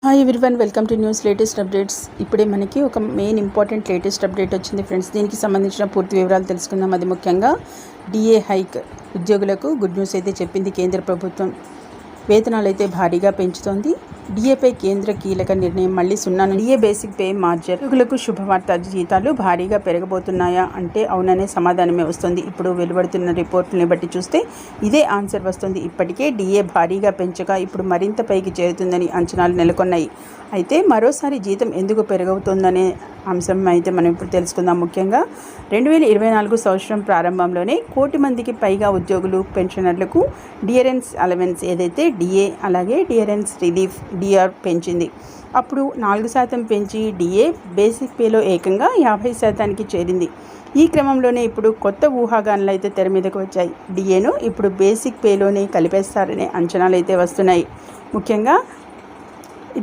Hi everyone, welcome to news latest updates. ఇప్పుడే మనకి ఒక మెయిన్ ఇంపార్టెంట్ లేటెస్ట్ అప్డేట్ వచ్చింది ఫ్రెండ్స్. దీనికి సంబంధించిన పూర్తి వివరాలు తెలుసుకుందాం. అది ముఖ్యంగా డిఏ హైక్ ఉద్యోగులకు గుడ్ న్యూస్ అయితే చెప్పింది కేంద్ర ప్రభుత్వం. వేతనాలు అయితే భారీగా పెంచుతోంది. డిఏపై కేంద్ర కీలక నిర్ణయం. మళ్ళీ 0 డిఏ బేసిక్ పే మార్జర్. ఉద్యోగులకు శుభవార్త. జీతాలు భారీగా పెరగబోతున్నాయా అంటే అవుననే సమాధానమే వస్తుంది. ఇప్పుడు వెలువడుతున్న రిపోర్టుల్ని బట్టి చూస్తే ఇదే ఆన్సర్ వస్తుంది. ఇప్పటికే డిఏ భారీగా పెంచగా ఇప్పుడు మరింత పైకి చేరుతుందని అంచనాలు నెలకొన్నాయి. అయితే మరోసారి జీతం ఎందుకు పెరగవుతుందనే అంశం అయితే మనం ఇప్పుడు తెలుసుకుందాం. ముఖ్యంగా 2024 సంవత్సరం ప్రారంభంలోనే 1 కోటి మందికి పైగా ఉద్యోగులు, పెన్షనర్లకు డియరెన్స్ అలవెన్స్ ఏదైతే డిఏ అలాగే డియరెన్స్ రిలీఫ్ డిఆర్ పెంచింది. అప్పుడు 4% పెంచి డిఏ బేసిక్ పేలో ఏకంగా 50%కి చేరింది. ఈ క్రమంలోనే ఇప్పుడు కొత్త ఊహాగానాలు అయితే తెర మీదకు వచ్చాయి. డిఏను ఇప్పుడు బేసిక్ పేలోనే కలిపేస్తారనే అంచనాలు అయితే వస్తున్నాయి. ముఖ్యంగా